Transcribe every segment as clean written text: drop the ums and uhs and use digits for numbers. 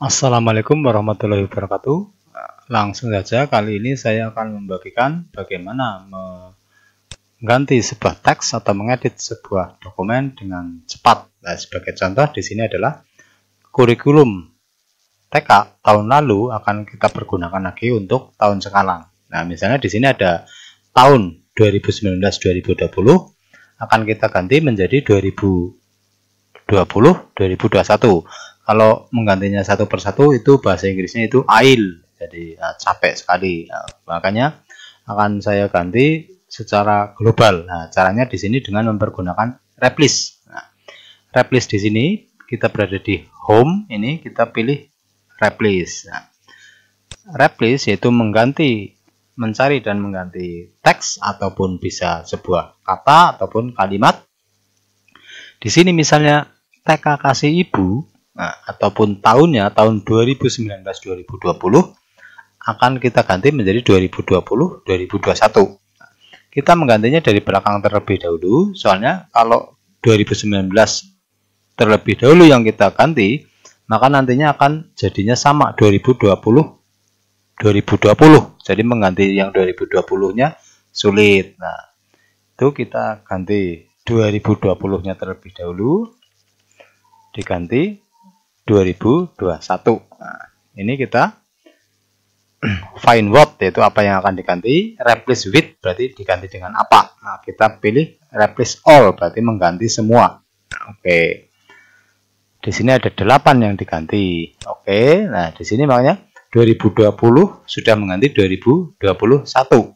Assalamualaikum warahmatullahi wabarakatuh. Langsung saja kali ini saya akan membagikan bagaimana mengganti sebuah teks atau mengedit sebuah dokumen dengan cepat. Nah, sebagai contoh di sini adalah kurikulum TK tahun lalu akan kita pergunakan lagi untuk tahun sekarang. Nah, misalnya di sini ada tahun 2019-2020 akan kita ganti menjadi 2020-2021. Kalau menggantinya satu persatu itu bahasa Inggrisnya itu AIL, jadi capek sekali. Nah, makanya akan saya ganti secara global. Nah, caranya di sini dengan mempergunakan replace. Nah, replace di sini kita berada di home, ini kita pilih replace. Nah, replace yaitu mencari dan mengganti teks ataupun bisa sebuah kata ataupun kalimat. Di sini misalnya TK kasih ibu. Nah, ataupun tahunnya tahun 2019-2020 akan kita ganti menjadi 2020-2021. Kita menggantinya dari belakang terlebih dahulu, soalnya kalau 2019 terlebih dahulu yang kita ganti, maka nantinya akan jadinya sama 2020. Jadi mengganti yang 2020-nya sulit. Nah, itu kita ganti 2020-nya terlebih dahulu, diganti 2021. Nah, ini kita find what, yaitu apa yang akan diganti. Replace with berarti diganti dengan apa. Nah, kita pilih replace all berarti mengganti semua. Nah, oke. Di sini ada 8 yang diganti. Oke. Nah, di sini makanya 2020 sudah mengganti 2021.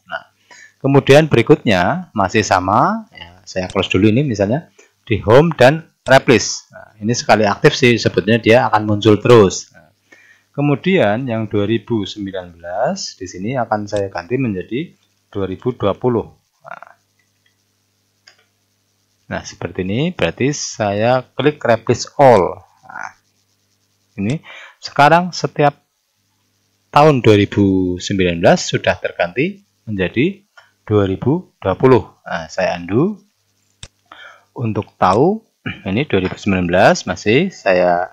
Nah, kemudian berikutnya masih sama. Ya, saya close dulu ini misalnya di home dan replace. Nah, ini sekali aktif sih sebetulnya dia akan muncul terus. Nah, kemudian yang 2019 di sini akan saya ganti menjadi 2020. Nah, seperti ini berarti saya klik replace all. Nah, ini sekarang setiap tahun 2019 sudah terganti menjadi 2020. Nah, saya undo. Untuk tahu ini 2019 masih saya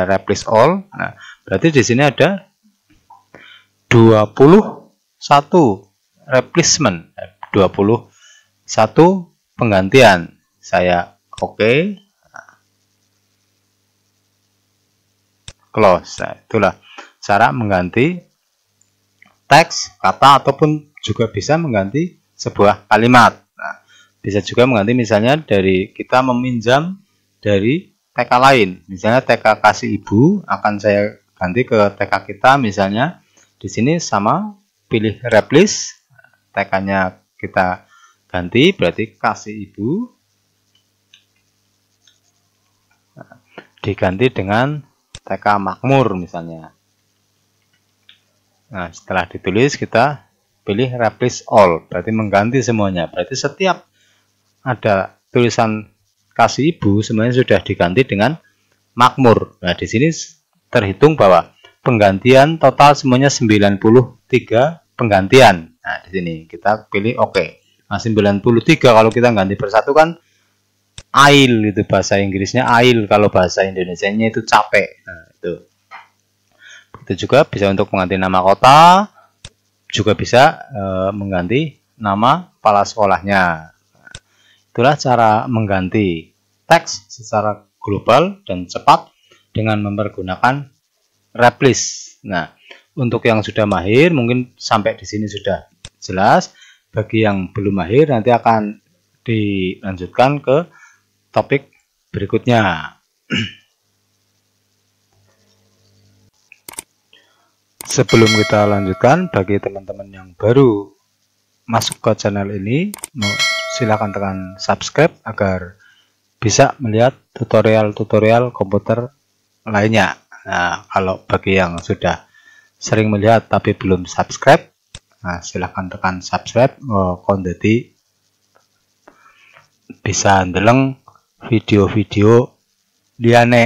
replace all. Nah, berarti di sini ada 21 replacement, 21 penggantian. Saya oke. Close. Nah, itulah cara mengganti teks, kata ataupun juga bisa mengganti sebuah kalimat. Nah, bisa juga mengganti misalnya dari kita meminjam dari TK lain. Misalnya TK kasih ibu akan saya ganti ke TK kita misalnya. Di sini sama pilih replace. TK-nya kita ganti berarti kasih ibu. Nah, diganti dengan TK makmur misalnya. Nah, setelah ditulis kita pilih replace all berarti mengganti semuanya. Berarti setiap ada tulisan kasih ibu semuanya sudah diganti dengan makmur. Nah, di sini terhitung bahwa penggantian total semuanya 93 penggantian. Nah, di sini kita pilih oke. Nah, 93 kalau kita ganti persatu kan AIL itu bahasa Inggrisnya AIL, kalau bahasa Indonesianya itu capek. Nah, itu juga bisa untuk mengganti nama kota, juga bisa mengganti nama kepala sekolahnya. Itulah cara mengganti teks secara global dan cepat dengan mempergunakan replace. Nah, untuk yang sudah mahir mungkin sampai di sini sudah jelas. Bagi yang belum mahir nanti akan dilanjutkan ke topik berikutnya. Sebelum kita lanjutkan, bagi teman-teman yang baru masuk ke channel ini, silakan tekan subscribe agar bisa melihat tutorial-tutorial komputer lainnya. Nah, kalau bagi yang sudah sering melihat tapi belum subscribe, nah, silakan tekan subscribe. Kondisi bisa ndeleng video-video liane.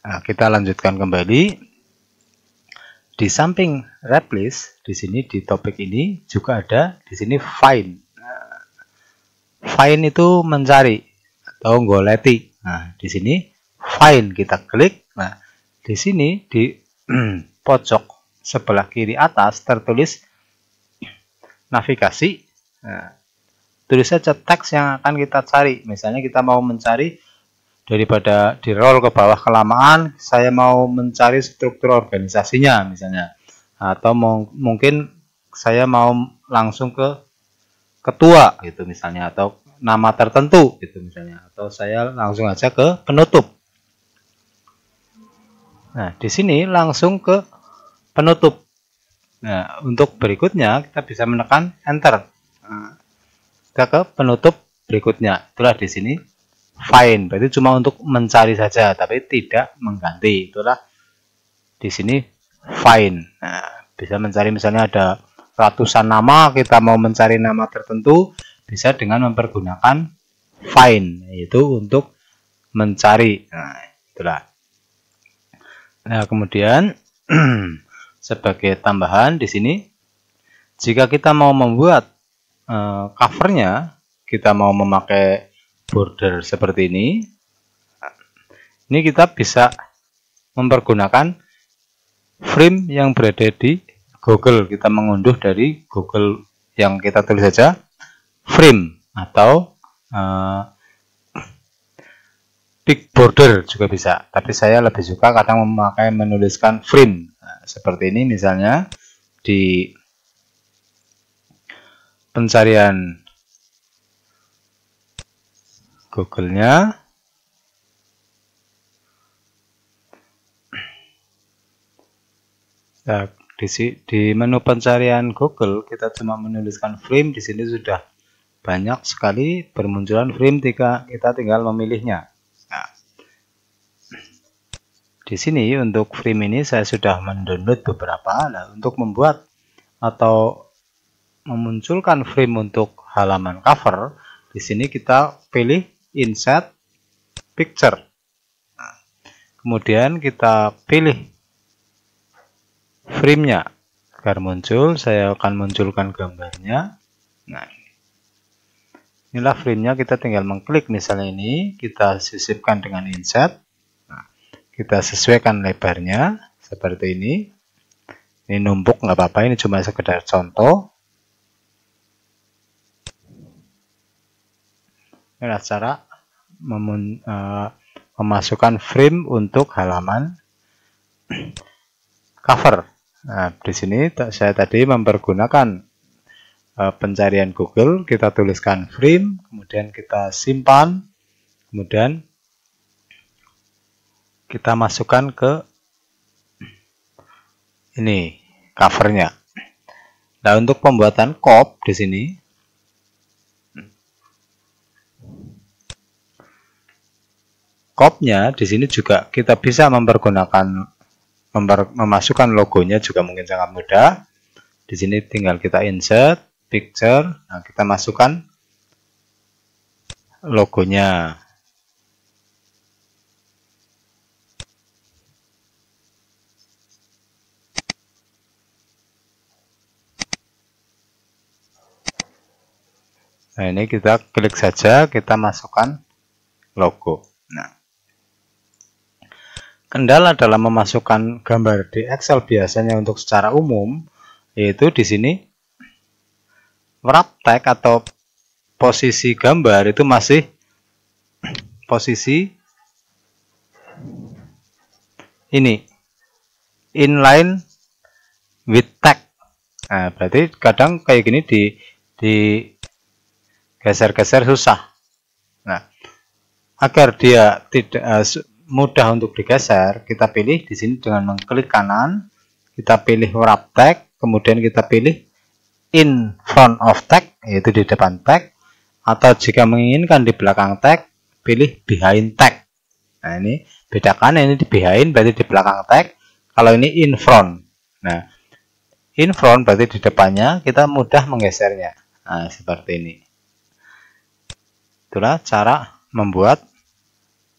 Nah, kita lanjutkan kembali. Di samping replace, di sini di topik ini juga ada di sini find. Find itu mencari atau goleti. Nah, di sini Find, kita klik. Nah, di sini di pojok sebelah kiri atas tertulis navigasi. Nah, tulis saja teks yang akan kita cari. Misalnya kita mau mencari, daripada di roll ke bawah kelamaan, saya mau mencari struktur organisasinya misalnya, atau mungkin saya mau langsung ke ketua gitu misalnya, atau nama tertentu gitu misalnya, atau saya langsung aja ke penutup. Nah, di sini langsung ke penutup. Nah, untuk berikutnya kita bisa menekan enter. Nah, kita ke penutup berikutnya. Itulah di sini find, berarti cuma untuk mencari saja, tapi tidak mengganti. Itulah di sini find. Nah, bisa mencari misalnya ada ratusan nama, kita mau mencari nama tertentu, bisa dengan mempergunakan find, yaitu untuk mencari. Nah, itulah. Nah, kemudian sebagai tambahan di sini, jika kita mau membuat covernya, kita mau memakai border seperti ini kita bisa mempergunakan frame yang berada di Google. Kita mengunduh dari Google yang kita tulis saja frame, atau big border juga bisa, tapi saya lebih suka kadang memakai menuliskan frame. Nah, seperti ini misalnya di pencarian Google-nya, nah, di menu pencarian Google kita cuma menuliskan frame, di sini sudah banyak sekali bermunculan frame jika kita tinggal memilihnya. Nah, di sini untuk frame ini saya sudah mendownload beberapa. Nah, untuk membuat atau memunculkan frame untuk halaman cover, di sini kita pilih insert picture. Nah, kemudian kita pilih frame-nya agar muncul. Saya akan munculkan gambarnya. Nah, inilah frame-nya, kita tinggal mengklik misalnya ini, kita sisipkan dengan insert. Nah, kita sesuaikan lebarnya seperti ini. Ini numpuk nggak apa-apa, ini cuma sekedar contoh. Inilah cara memasukkan frame untuk halaman cover. Nah, di sini saya tadi mempergunakan pencarian Google, kita tuliskan frame, kemudian kita simpan, kemudian kita masukkan ke ini covernya. Nah, untuk pembuatan cop di sini, copnya di sini juga kita bisa mempergunakan memasukkan logonya, juga mungkin sangat mudah. Di sini tinggal kita insert picture, nah kita masukkan logonya. Nah, ini kita klik saja, kita masukkan logo. Nah, kendala dalam memasukkan gambar di Excel biasanya untuk secara umum, yaitu di sini wrap tag atau posisi gambar itu masih posisi ini, inline with tag. Nah, berarti kadang kayak gini di geser-geser susah. Nah, agar dia tidak mudah untuk digeser, kita pilih di sini dengan mengklik kanan, kita pilih wrap tag, kemudian kita pilih in front of tag, yaitu di depan tag, atau jika menginginkan di belakang tag, pilih behind tag. Nah, ini bedakan, ini di behind berarti di belakang tag, kalau ini in front. Nah, in front berarti di depannya, kita mudah menggesernya. Nah, seperti ini. Itulah cara membuat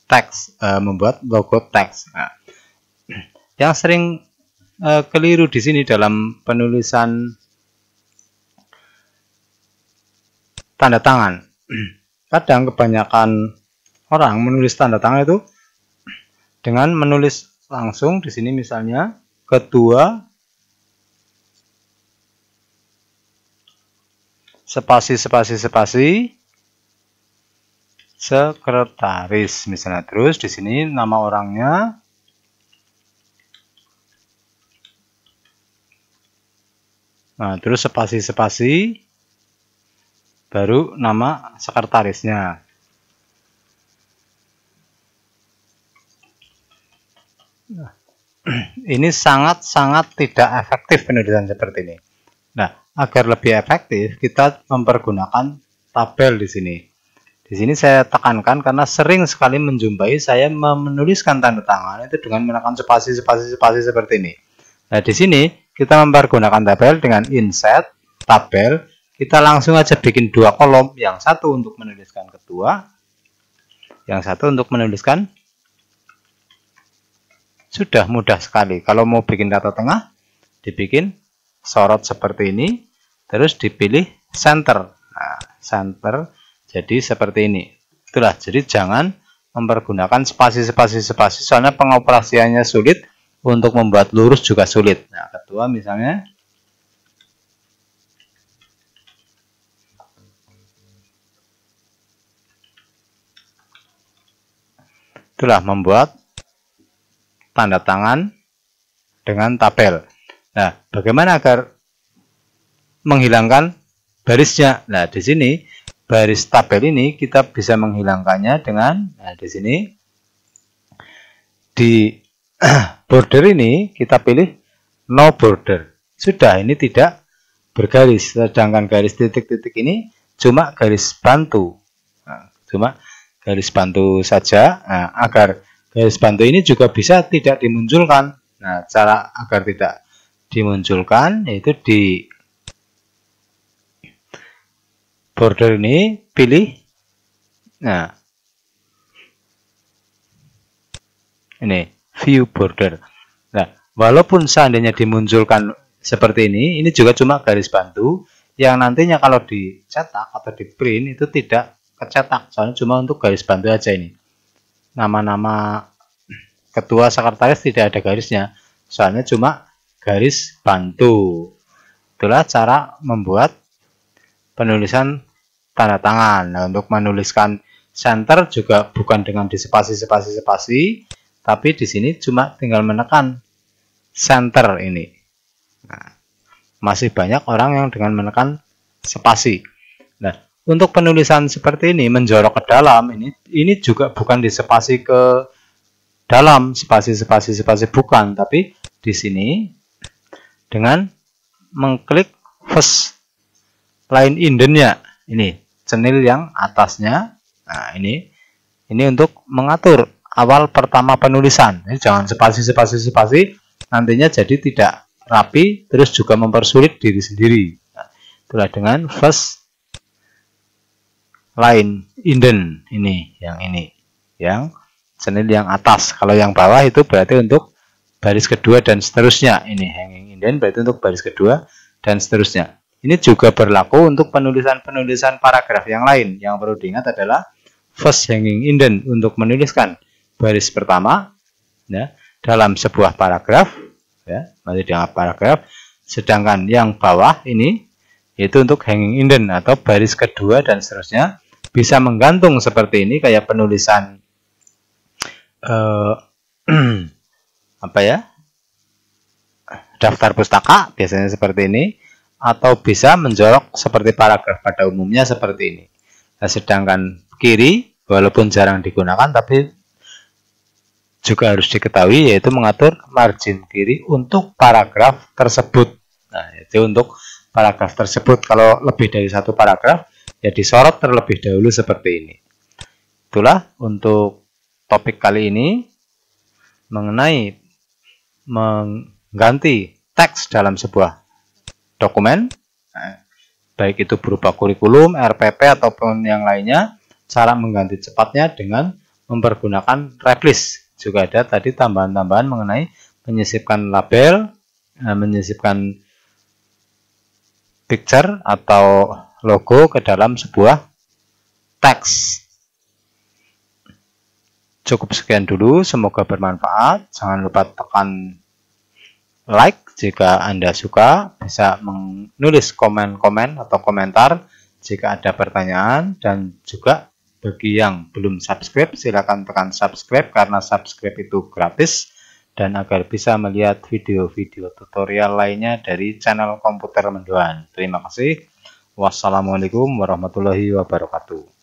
teks, membuat logo teks. Nah, yang sering keliru di sini dalam penulisan tanda tangan. Kadang kebanyakan orang menulis tanda tangan itu dengan menulis langsung di sini misalnya ketua spasi sekretaris misalnya. Terus di sini nama orangnya terus spasi baru nama sekretarisnya. Ini sangat-sangat tidak efektif penulisan seperti ini. Nah, agar lebih efektif kita mempergunakan tabel di sini. Di sini saya tekankan karena sering sekali menjumpai saya menuliskan tanda tangan itu dengan menekan spasi seperti ini. Nah, di sini kita mempergunakan tabel dengan insert tabel. Kita langsung aja bikin dua kolom, yang satu untuk menuliskan ketua, yang satu untuk menuliskan. Sudah mudah sekali. Kalau mau bikin data tengah, dibikin sorot seperti ini, terus dipilih center. Nah, center jadi seperti ini. Itulah, jadi jangan mempergunakan spasi, soalnya pengoperasiannya sulit, untuk membuat lurus juga sulit. Nah, ketua misalnya. Itulah membuat tanda tangan dengan tabel. Nah, bagaimana agar menghilangkan barisnya? Nah, di sini baris tabel ini kita bisa menghilangkannya dengan di sini di border ini kita pilih no border. Sudah, ini tidak bergaris, sedangkan garis titik-titik ini cuma garis bantu. Nah, cuma garis bantu saja. Nah, agar garis bantu ini juga bisa tidak dimunculkan. Nah, cara agar tidak dimunculkan yaitu di border ini pilih. Nah, ini view border. Nah, walaupun seandainya dimunculkan seperti ini juga cuma garis bantu yang nantinya kalau dicetak atau di print itu tidak kecetak, soalnya cuma untuk garis bantu aja ini. Nama-nama ketua sekretaris tidak ada garisnya, soalnya cuma garis bantu. Itulah cara membuat penulisan tanda tangan. Nah, untuk menuliskan center juga bukan dengan di spasi, tapi di sini cuma tinggal menekan center ini. Nah, masih banyak orang yang dengan menekan spasi. Nah, untuk penulisan seperti ini menjorok ke dalam ini juga bukan di spasi ke dalam, spasi bukan, tapi di sini dengan mengklik first line indent-nya, ini cenil yang atasnya. Nah, ini untuk mengatur awal pertama penulisan. Ini jangan spasi nantinya jadi tidak rapi, terus juga mempersulit diri sendiri. Nah, itulah dengan first line indent ini, yang cenil yang atas. Kalau yang bawah itu berarti untuk baris kedua dan seterusnya. Ini hanging indent berarti untuk baris kedua dan seterusnya. Ini juga berlaku untuk penulisan paragraf yang lain. Yang perlu diingat adalah first hanging indent untuk menuliskan baris pertama ya, dalam sebuah paragraf ya, masih dianggap paragraf. Sedangkan yang bawah ini yaitu untuk hanging indent atau baris kedua dan seterusnya, bisa menggantung seperti ini kayak penulisan apa ya, daftar pustaka biasanya seperti ini, atau bisa menjorok seperti paragraf pada umumnya seperti ini. Nah, sedangkan kiri walaupun jarang digunakan tapi juga harus diketahui yaitu mengatur margin kiri untuk paragraf tersebut. Nah, itu untuk paragraf tersebut. Kalau lebih dari satu paragraf ya disorot terlebih dahulu seperti ini. Itulah untuk topik kali ini mengenai mengganti teks dalam sebuah dokumen, baik itu berupa kurikulum, RPP ataupun yang lainnya. Cara mengganti cepatnya dengan mempergunakan replis. Juga ada tadi tambahan-tambahan mengenai menyisipkan label, menyisipkan picture atau logo ke dalam sebuah teks. Cukup sekian dulu, semoga bermanfaat. Jangan lupa tekan like jika Anda suka, bisa menulis komen-komen atau komentar jika ada pertanyaan, dan juga bagi yang belum subscribe silakan tekan subscribe karena subscribe itu gratis, dan agar bisa melihat video-video tutorial lainnya dari channel Komputer Mendoan. Terima kasih. Wassalamualaikum warahmatullahi wabarakatuh.